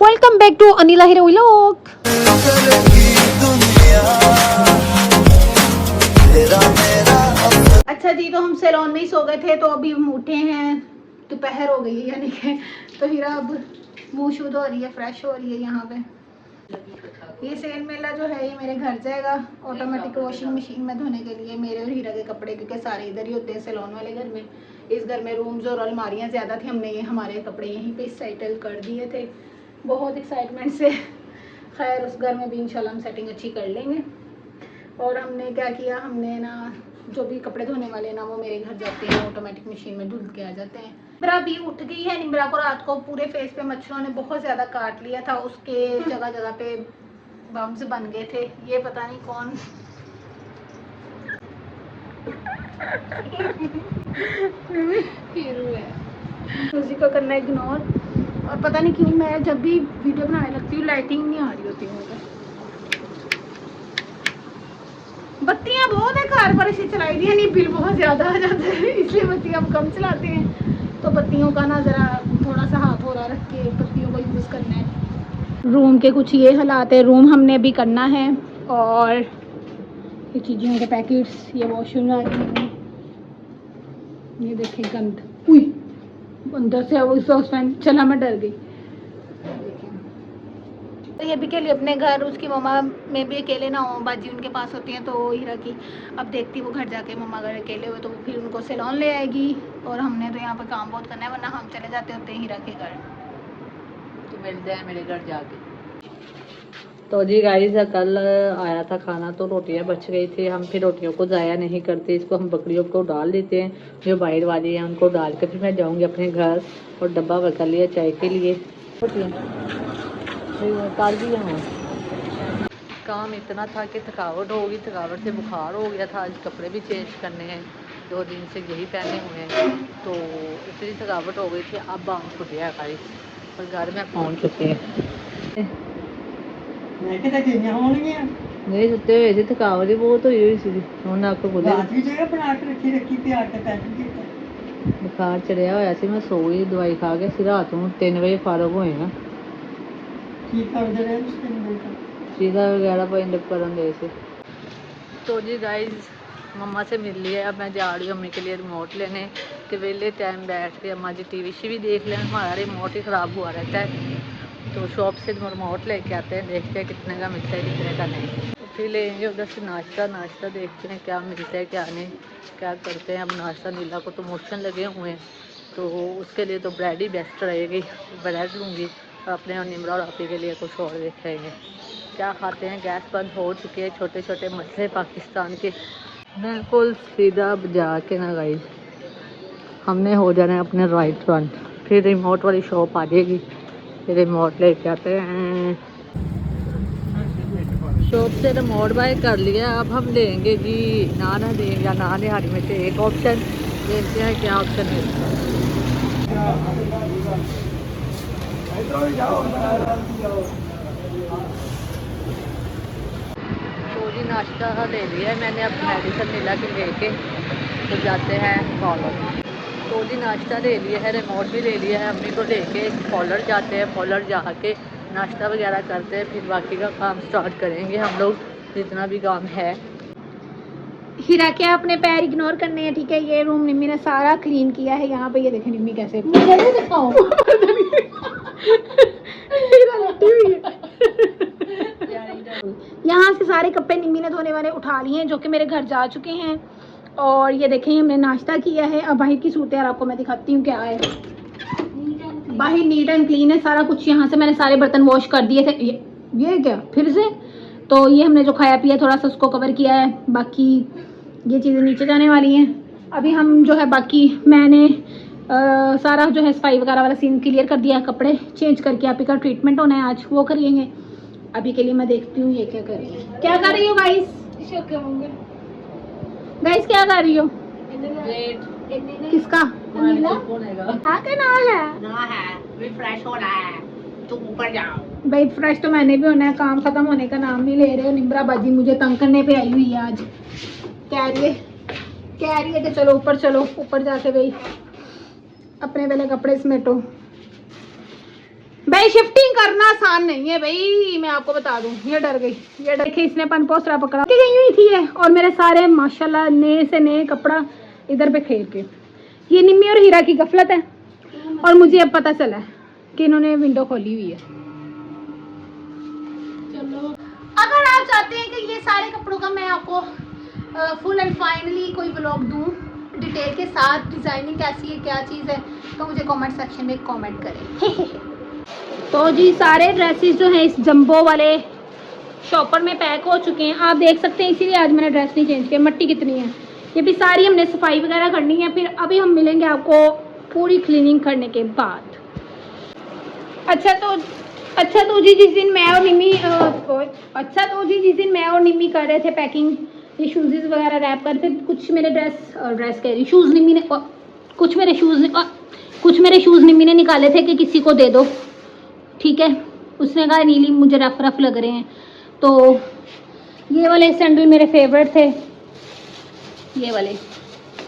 Welcome back to Anila hero vlog. अच्छा जी, तो हम सैलून में ही सो गए थे, तो अभी हम उठे हैं, दोपहर हो गई है यानी कि, तो हीरा अब मुँह शुद्ध हो रही है, फ्रेश हो रही है। यहाँ पे ये सेल मेला जो है ये मेरे घर जाएगा ऑटोमेटिक वॉशिंग मशीन में धोने के लिए, मेरे और हीरा के कपड़े, क्योंकि सारे इधर ही होते हैं सैलून वाले घर में। इस घर में रूम्स और अलमारियाँ ज़्यादा थी, हमने ये हमारे कपड़े यहीं पे सेटल कर दिए थे बहुत एक्साइटमेंट से। खैर उस घर में भी इंशाल्लाह हम सेटिंग अच्छी कर लेंगे। और हमने क्या किया, हमने ना जो भी कपड़े धोने वाले ना वो मेरे घर जाते हैं, ऑटोमेटिक मशीन में धुल के आ जाते हैं। निम्रा भी उठ गई है। निम्रा को रात को पूरे फेस पे मच्छरों ने बहुत ज़्यादा काट लिया था, उसके जगह जगह पे बम्स बन गए थे। ये पता नहीं कौन उसी को करना इग्नोर। और पता नहीं क्यों मैं जब भी वीडियो बनाने लगती हूँ लाइटिंग नहीं आ रही होती मुझे। बत्तियाँ बहुत है कार पर, इसे चलाई दी है नहीं, बिल बहुत ज़्यादा आ जाता है इसलिए बत्तियाँ हम कम चलाते हैं। तो बत्तियों का ना ज़रा थोड़ा सा हाथ हो रहा रख के बत्तियों का यूज़ करना है। रूम के कुछ ये हालात है, रूम हमने भी करना है। और ये चीज़ों के पैकेट्स, ये वॉशरूम आ रही है, ये देखें गंद, हुई अंदर से वो सॉसपैन चला, मैं डर गई। तो ये भी के लिए अपने घर, उसकी मम्मा में भी अकेले ना हो, बाजी उनके पास होती हैं, तो हीरा की अब देखती वो घर जाके मम्मा अगर अकेले हुए तो फिर उनको सैलून ले आएगी। और हमने तो यहाँ पे काम बहुत करना है, वरना हम चले जाते होते हैं हीरा के घर। तो मिलते हैं मेरे घर जाके। तो जी गाइस, कल आया था खाना तो रोटियां बच गई थी, हम फिर रोटियों को ज़ाया नहीं करते, इसको हम बकरियों को डाल देते हैं, जो बाहर वाली हैं उनको डाल कर फिर मैं जाऊंगी अपने घर। और डब्बा भर लिया चाय के लिए। रोटियाँ डाल दी हूँ। काम इतना था कि थकावट हो गई, थकावट से बुखार हो गया था। आज कपड़े भी चेंज करने हैं, 2 दिन से यही पहने हुए हैं, तो इतनी थकावट हो गई थी। अब हम छुट गया गाइस और घर में पहुँच चुके हैं। नहीं सुते हुए थे, थकावट ही बहुत हुई हुई सी। ਹੁਣ ਅੱਖ ਖੁੱਲੇ बुखार चढ़िया होया सी, मैं सो गई दवाई खा के। फिर रात ਨੂੰ 3 ਵਜੇ ਫਾਰਗ ਹੋਏ ਨਾ। सीधा वगैरह पेंट करन गए थे। तो जी गाइस, मम्मा से मिल लिया, अब मैं जा रही हूँ अम्मी के लिए रिमोट लेने के। वेले टाइम बैठ के अम्मा जी टीवी भी देख लें, हमारा रिमोट ही ख़राब हुआ रहता है, तो शॉप से रिमोट लेके आते हैं, देखते हैं कितने का मिलता है कितने का नहीं। तो फिर लेंगे उधर से नाश्ता देखते हैं क्या मिलता है क्या नहीं, क्या करते हैं। अब नाश्ता, नीला को तो मोशन लगे हुए हैं, तो उसके लिए तो ब्रेड ही बेस्ट रहेगी, ब्रेड लूँगी। और अपने और निमरा और आपी के लिए कुछ और देखेंगे क्या खाते हैं। गैस बंद हो चुके हैं, छोटे छोटे मसले पाकिस्तान के। बिल्कुल सीधा जा के ना गाइस, हमने हो जाना है अपने राइट फ्रंट, फिर रिमोट वाली शॉप आ जाएगी, फिर रिमोट लेके आते हैं। शॉप से रिमोट बाय कर लिया, अब हम लेंगे जी नान हरीम या नान निहारी में से एक ऑप्शन। देखते हैं क्या ऑप्शन मिलता है। तो जी नाश्ता ले लिया है मैंने, अब मेडिसिन मिला के लेके तो जाते हैं कॉलर। तो जी नाश्ता ले लिया है, रिमोट भी ले लिया है, अम्मी को लेके कॉलर जाते हैं। कॉलर जाके नाश्ता वगैरह करते हैं, फिर बाकी का काम स्टार्ट करेंगे हम लोग, जितना भी काम है। हीरा क्या अपने पैर इग्नोर करने हैं, ठीक है। ये रूम निम्मी ने सारा क्लीन किया है। यहाँ पे ये देखें निम्मी कैसे यहाँ से सारे कपड़े निम्मी ने धोने वाले उठा लिए हैं, जो कि मेरे घर जा चुके हैं। और ये देखें हमने नाश्ता किया है। अब बाहर की सूरत आपको मैं दिखाती हूँ क्या है। बाहर नीट एंड क्लीन है सारा कुछ। यहाँ से मैंने सारे बर्तन वॉश कर दिए थे। ये क्या फिर से, तो ये हमने जो खाया पिया थोड़ा सा उसको कवर किया है, बाकी ये चीज़ें नीचे जाने वाली हैं। अभी हम जो है बाकी मैंने सारा जो है सफाई वगैरह वाला सीन क्लियर कर दिया है, कपड़े चेंज करके आप ही का ट्रीटमेंट होना है आज, वो कर लेंगे। अभी के लिए मैं देखती हूँ ये क्या कर रही है। क्या कर रही हो गाइस? गाइस क्या कर रही हो? किसका फ्रेश हो रहा है, तुम ऊपर जाओ भाई। फ्रेश तो मैंने भी होना है, काम खत्म होने का नाम नहीं ले रहे। निम्रा बाजी मुझे तंग करने पे आई हुई है आज, कह रही है कि चलो ऊपर चलो, ऊपर जाके भाई अपने पहले कपड़े समेटो। भाई शिफ्टिंग करना आसान नहीं है भाई, मैं आपको बता दूं। ये डर गई, ये डर के इसने पन पोस्टरा पकड़ा के गई हुई थी है, और मेरे सारे माशाल्लाह नए से नए कपड़ा इधर पे खेल के। ये निम्मी और हीरा की गफलत है, और मुझे अब पता चला है कि इन्होंने विंडो खोली हुई है। चलो, अगर आप चाहते हैं कि ये सारे कपड़ों का मैं आपको फुल एंड फाइनली कोई व्लॉग दूं डिटेल के साथ, डिजाइनिंग कैसी है, क्या चीज़ है, तो मुझे कमेंट सेक्शन में कमेंट करें। तो जी सारे ड्रेसेस जो हैं इस जंबो वाले शॉपर में पैक हो चुके हैं, आप देख सकते हैं, इसीलिए आज मैंने ड्रेस नहीं चेंज किया। मट्टी कितनी है, ये भी सारी हमने सफाई वगैरह करनी है, फिर अभी हम मिलेंगे आपको पूरी क्लीनिंग करने के बाद। अच्छा तो जी जिस दिन मैं और निम्मी कर रहे थे पैकिंग, ये शूज़ वगैरह रैप कर थे, कुछ मेरे ड्रेस कह रही शूज़ निम्मी ने, कुछ मेरे शूज़ निम्मी ने निकाले थे कि किसी को दे दो, ठीक है। उसने कहा नीली मुझे रफ लग रहे हैं, तो ये वाले सैंडल मेरे फेवरेट थे, ये वाले,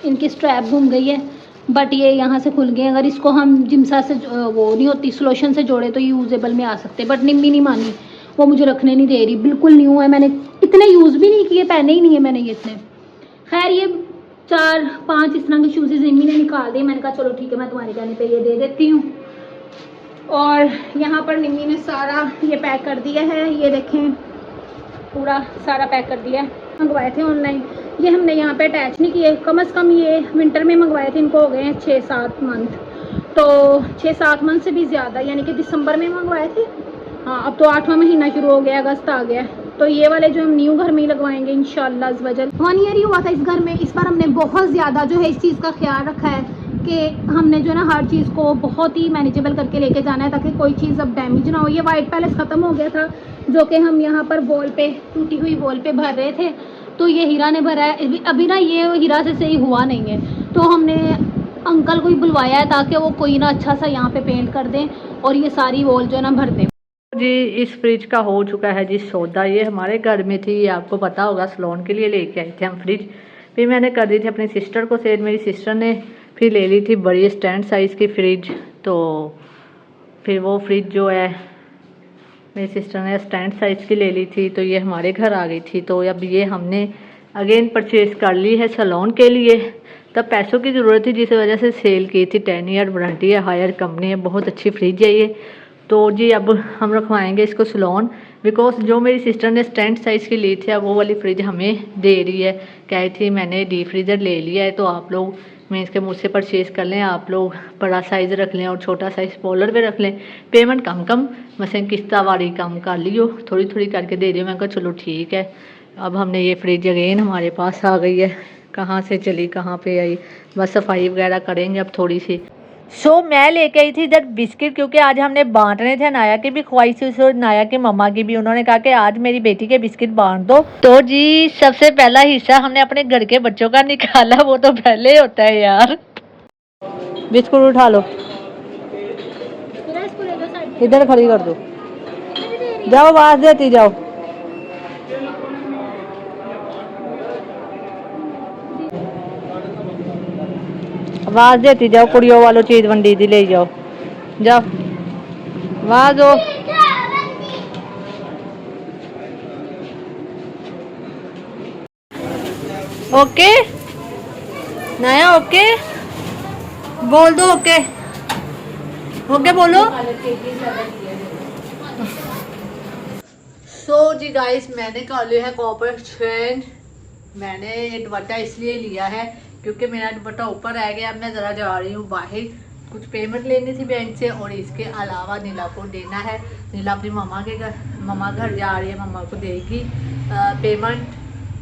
इनकी स्ट्रैप घूम गई है, बट ये यहाँ से खुल गए। अगर इसको हम जिम्सा से वो नहीं होती स्लोशन से जोड़े तो यूजेबल में आ सकते, बट निम्मी नहीं मानी, वो मुझे रखने नहीं दे रही, बिल्कुल न्यू है, मैंने इतने यूज़ भी नहीं किए, पहने ही नहीं है मैंने ये इतने। खैर ये 4-5 इस तरह के शूज़ निम्मी ने निकाल दिए, मैंने कहा चलो ठीक है, मैं तुम्हारे कहने पे ये दे देती हूँ। और यहाँ पर निम्मी ने सारा ये पैक कर दिया है, ये देखें पूरा सारा पैक कर दिया है। मंगवाए थे ऑनलाइन, ये हमने यहाँ पे अटैच नहीं किए, कम से कम ये विंटर में मंगवाए थे, इनको हो गए हैं 6-7 मंथ, तो 6-7 मंथ से भी ज़्यादा, यानी कि दिसंबर में मंगवाए थे। हाँ अब तो 8वां महीना शुरू हो गया, अगस्त आ गया, तो ये वाले जो हम न्यू घर में ही लगवाएंगे इंशाल्लाह अज़ वजल। 1 ईयर ही हुआ था इस घर में, इस बार हमने बहुत ज़्यादा जो है इस चीज़ का ख्याल रखा है कि हमने जो है ना हर चीज़ को बहुत ही मैनेजेबल करके लेके जाना है, ताकि कोई चीज़ अब डैमेज ना हो। ये वाइट पैलेस ख़त्म हो गया था, जो कि हम यहाँ पर वॉल पे, टूटी हुई वॉल पे भर रहे थे, तो ये हीरा ने भरा है। अभी ना ये हीरा से सही हुआ नहीं है, तो हमने अंकल को ही बुलवाया है ताकि वो कोई ना अच्छा सा यहाँ पे पेंट कर दें और ये सारी वॉल जो है ना भर दें। जी इस फ्रिज का हो चुका है जी सौदा, ये हमारे घर में थी, ये आपको पता होगा, सलोन के लिए लेके आए थे हम फ्रिज, फिर मैंने कर दी थी अपनी सिस्टर को सेल, मेरी सिस्टर ने फिर ले ली थी बड़ी स्टैंड साइज़ की फ्रिज, तो फिर वो फ्रिज जो है मेरी सिस्टर ने स्टैंड साइज़ की ले ली थी, तो ये हमारे घर आ गई थी। तो अब ये हमने अगेन परचेज़ कर ली है सलोन के लिए, तब पैसों की ज़रूरत थी जिस वजह से सेल की थी। 10 ईयर वारंटी है, हायर कंपनी है, बहुत अच्छी फ्रिज है ये। तो जी अब हम रखवाएंगे इसको सलोन, बिकॉज जो मेरी सिस्टर ने स्टैंड साइज़ की ली थी अब वो वाली फ्रिज हमें दे रही है, कह थी मैंने डीप फ्रीज़र ले लिया है, तो आप लोग मीन्स के मुझसे परचेज़ कर लें, आप लोग बड़ा साइज़ रख लें और छोटा साइज़ पॉलर पे रख लें, पेमेंट कम मसलन किस्ता वाली कम कर लियो, थोड़ी थोड़ी करके दे दियो। मैं कहा चलो ठीक है। अब हमने ये फ्रिज अगेन हमारे पास आ गई है, कहाँ से चली कहाँ पे आई, बस सफाई वगैरह करेंगे अब थोड़ी सी। मैं लेके आई थी इधर बिस्किट, क्योंकि आज हमने बांटने थे, नाया की भी ख्वाहिश थी और नाया की मम्मा की भी, उन्होंने कहा कि आज मेरी बेटी के बिस्किट बांट दो। तो जी सबसे पहला हिस्सा हमने अपने घर के बच्चों का निकाला, वो तो पहले होता है यार। बिस्कुट उठा लो, इधर खड़ी कर दो, जाओ आवाज देती जाओ। आवाज देती जाओ, कुड़ियों वालों चीज वंडी दी ले जाओ, जाओ आवाज दो। ओके नया ओके बोल दो, ओके ओके बोलो। सो जी गाइस मैंने कर लिया है कॉपर एक्सचेंज। मैंने ये दुपट्टा इसलिए लिया है क्योंकि मेरा दुपट्टा ऊपर रह गया, अब मैं ज़रा जा रही हूँ बाहर, कुछ पेमेंट लेनी थी बैंक से, और इसके अलावा नीला को देना है। नीला अपनी मम्मा घर जा रही है, मम्मा को देगी पेमेंट,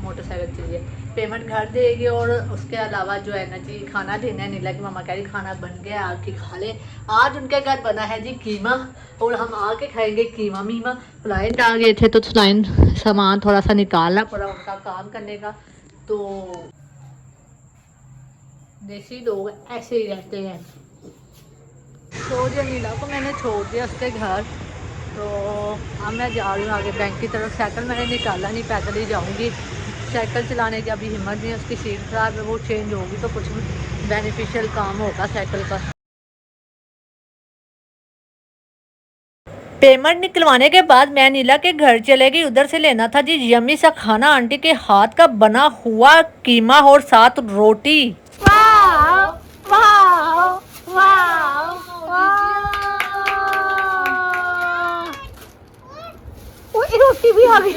मोटरसाइकिल चाहिए, पेमेंट घर देगी, और उसके अलावा जो है ना जी खाना देना है। नीला की मम्मा कह रही खाना बन गया आके खा ले। आज उनके घर बना है जी कीमा, और हम आके खाएंगे कीमा मीमा। क्लाइंट आ गए थे तो सामान थोड़ा सा निकालना पड़ा उनका काम करने का, तो देसी लोग ऐसे ही रहते हैं। तो जो नीला को मैंने छोड़ दिया उसके घर, तो अब मैं जा रही हूँ आगे बैंक की तरफ। साइकिल मैंने निकाला नहीं, पैदल ही जाऊँगी, साइकिल चलाने की अभी हिम्मत नहीं है, उसकी सीट खराब है, वो चेंज होगी तो कुछ बेनिफिशियल काम होगा साइकिल का। पेमेंट निकलवाने के बाद मैं नीला के घर चले गई, उधर से लेना था जी यम्मी सा खाना, आंटी के हाथ का बना हुआ कीमा और साथ रोटी। वाह वाह वाह रोटी भी आ गई।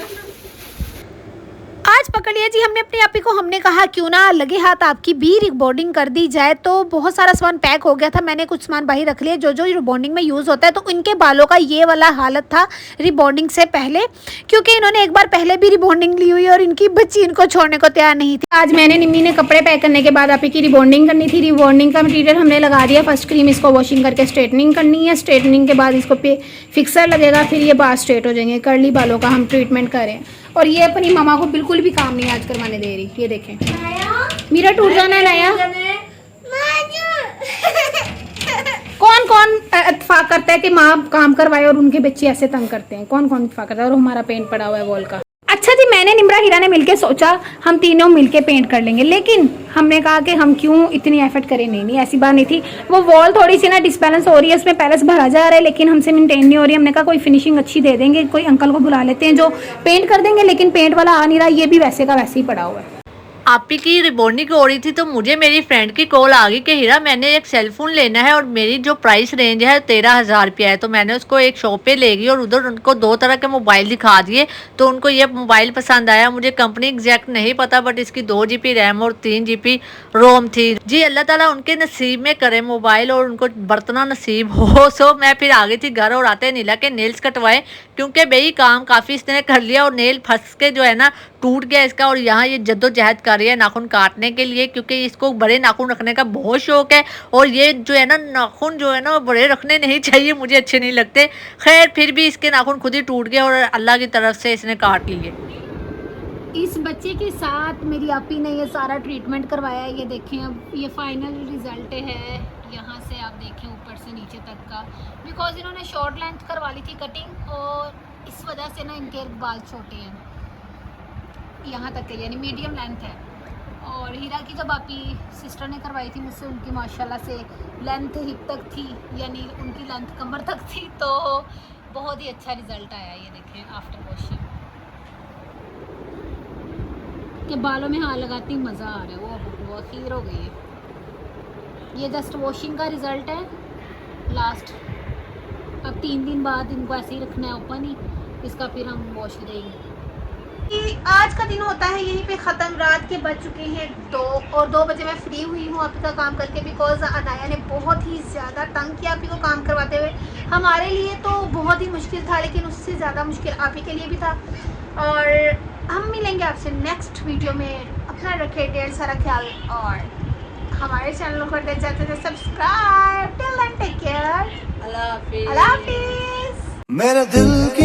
आज पकड़ लिया जी हमने अपने आपी को, हमने कहा क्यों ना लगे हाथ आपकी भी रिबॉन्डिंग कर दी जाए। तो बहुत सारा सामान पैक हो गया था, मैंने कुछ सामान बाहर रख लिया जो जो रिबॉन्डिंग में यूज़ होता है। तो इनके बालों का ये वाला हालत था रिबॉन्डिंग से पहले, क्योंकि इन्होंने एक बार पहले भी रिबॉन्डिंग ली हुई और इनकी बच्ची इनको छोड़ने को तैयार नहीं थी। आज मैंने निम्मी ने कपड़े पैक करने के बाद आपी की रिबॉन्डिंग करनी थी। रिबॉन्डिंग का मटीरियल हमने लगा दिया, फर्स्ट क्रीम इसको वॉशिंग करके स्ट्रेटनिंग करनी है। स्ट्रेटनिंग के बाद इसको पे फिक्सर लगेगा, फिर ये बाल स्ट्रेट हो जाएंगे। कर्ली बालों का हम ट्रीटमेंट करें। और ये अपनी मामा को बिल्कुल भी काम नहीं आज करवाने दे रही। ये देखें मेरा टूट जाना है नया। कौन कौन इत्तेफाक करता है कि माँ काम करवाए और उनके बच्चे ऐसे तंग करते हैं? कौन कौन इत्तेफाक करता है? और हमारा पेंट पड़ा हुआ है वॉल का। अच्छा जी, मैंने निम्रा हीरा ने मिलके सोचा हम तीनों मिलके पेंट कर लेंगे, लेकिन हमने कहा कि हम क्यों इतनी एफर्ट करें। नहीं ऐसी बात नहीं थी। वो वॉल थोड़ी सी ना डिसबैलेंस हो रही है, उसमें पैलेस भरा जा रहा है लेकिन हमसे मेंटेन नहीं हो रही। हमने कहा कोई फिनिशिंग अच्छी दे देंगे, कोई अंकल को बुला लेते हैं जो पेंट कर देंगे, लेकिन पेंट वाला आ नहीं रहा। ये भी वैसे का वैसे ही पड़ा हुआ है। आपी की रिबॉन्डिंग हो रही थी तो मुझे मेरी फ्रेंड की कॉल आ गई कि हीरा मैंने एक सेलफोन लेना है और मेरी जो प्राइस रेंज है 13,000 रुपया है। तो मैंने उसको एक शॉप पे ले गई और उधर उनको 2 तरह के मोबाइल दिखा दिए। तो उनको ये मोबाइल पसंद आया। मुझे कंपनी एग्जैक्ट नहीं पता, बट इसकी 2 GB रैम और 3 GB रोम थी। जी अल्लाह ताला उनके नसीब में करे मोबाइल और उनको बरतना नसीब हो। सो मैं फिर आ गई थी घर और आते नीला के नेल्स कटवाए, क्योंकि भाई काम काफ़ी इसने कर लिया और नेल फंस के जो है ना टूट गया इसका। और यहाँ ये जद्दोजहद कर रही है नाखून काटने के लिए, क्योंकि इसको बड़े नाखून रखने का बहुत शौक है। और ये जो है ना नाखून जो है ना बड़े रखने नहीं चाहिए, मुझे अच्छे नहीं लगते। खैर फिर भी इसके नाखून खुद ही टूट गए और अल्लाह की तरफ से इसने काट लिए। इस बच्चे के साथ मेरी आपी ने ये सारा ट्रीटमेंट करवाया है। ये देखें, अब ये फाइनल रिजल्ट है। यहाँ से आप देखें ऊपर से नीचे तक का, बिकॉज इन्होंने शॉर्ट लेंथ करवा ली थी कटिंग और इस वजह से ना इनके बाल छोटे हैं, यहाँ तक के यानी मीडियम लेंथ है। और हीरा की जब आपकी सिस्टर ने करवाई थी मुझसे, उनकी माशाल्लाह से लेंथ हिप तक थी, यानी उनकी लेंथ कमर तक थी। तो बहुत ही अच्छा रिजल्ट आया। ये देखें आफ्टर वॉशिंग के बालों में हाथ लगाती मज़ा आ रहा है। वो खीर हो गई है। ये जस्ट वॉशिंग का रिज़ल्ट है लास्ट। अब 3 दिन बाद इनको ऐसे ही रखना है ओपन ही, इसका फिर हम वॉश देंगे। आज का दिन होता है यहीं पे ख़त्म। रात के बज चुके हैं 2 और 2 बजे मैं फ्री हुई हूँ आपी का काम करके, बिकॉज अनाया ने बहुत ही ज़्यादा तंग किया आपी को काम करवाते हुए। हमारे लिए तो बहुत ही मुश्किल था, लेकिन उससे ज़्यादा मुश्किल आपी के लिए भी था। और हम मिलेंगे आपसे नेक्स्ट वीडियो में। अपना रखें ढेर सारा ख्याल और हमारे चैनल को कर दे जाते थे subscribe. Till then take care. अल्लाह हाफिज़। अल्लाह हाफिज़। मेरे दिल की